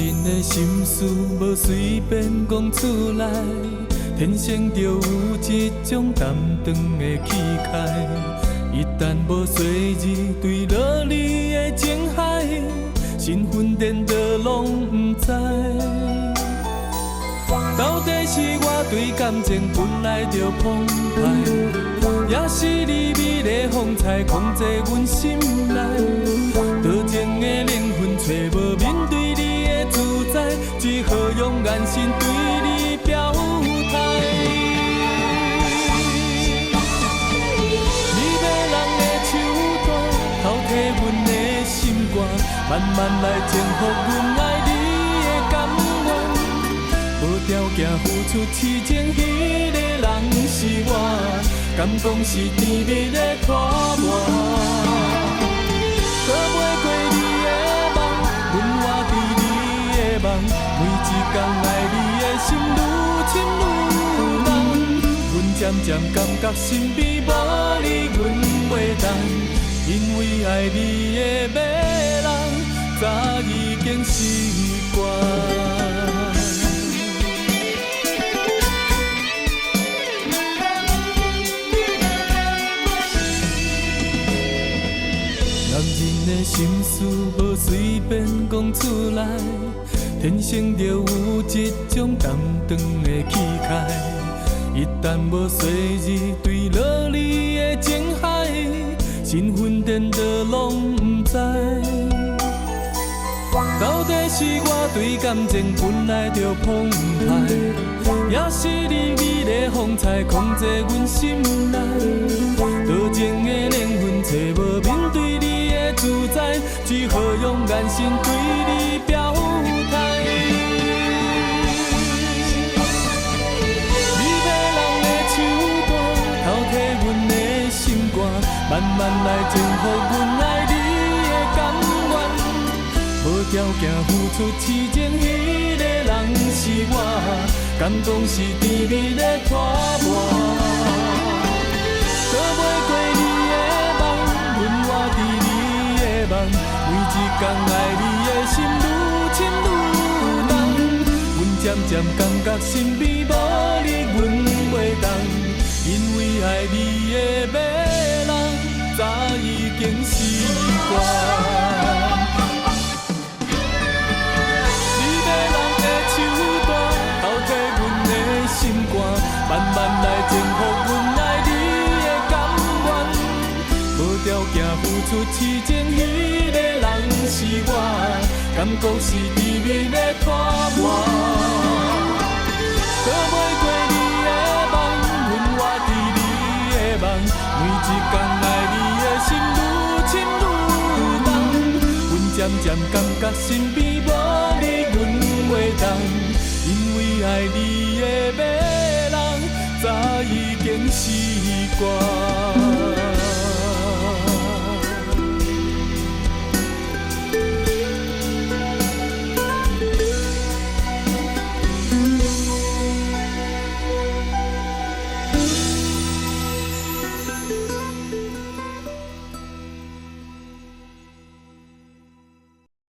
人的心事无随便讲出来，天生就有一种淡长的气概。一旦无随意对落你的情海，身份颠倒拢不知。到底是我对感情本来就澎湃，也是你美丽风采控制阮心内？多情的灵魂找无面对你的自在，只好用眼神对你表态。你要人的手段偷摕阮的心肝，慢慢来征服阮爱你的感愿。无条件付出痴情，迄个人是我，敢讲是甜蜜的拖磨。过袂过你的梦，阮活伫你的梦，每一天爱你的心愈深愈浓。阮渐渐感觉身边无你阮袂当，因为爱你的马人早已经习惯。人的心事无随便讲出来，天生就有一种淡长的气概。一旦无随意对落你的情海，身份颠倒拢不知。到底是我对感情本来就澎湃，也是你美丽风采控制阮心内？多情的灵魂找无面对你的自在，只好用眼神对你表态。你要人的手段偷摕阮的心肝，慢慢来征服阮爱你的感愿。无条件付出痴情，迄个人是我，敢讲是甜蜜的拖磨。过袂过你的梦，阮活伫你的梦，每一天爱你的心愈深愈浓。阮渐渐感觉身边无你阮袂当，因为爱你的马人早已经习惯。心肝慢慢来征服阮爱你的感愿，无条件付出痴情，迄个人是我，感觉是甜蜜的拖磨。过袂过你的梦，阮活伫你的梦，每一天爱你的心愈深愈浓。阮渐渐感觉身边无你阮袂当，因为爱你的马人早已经习惯。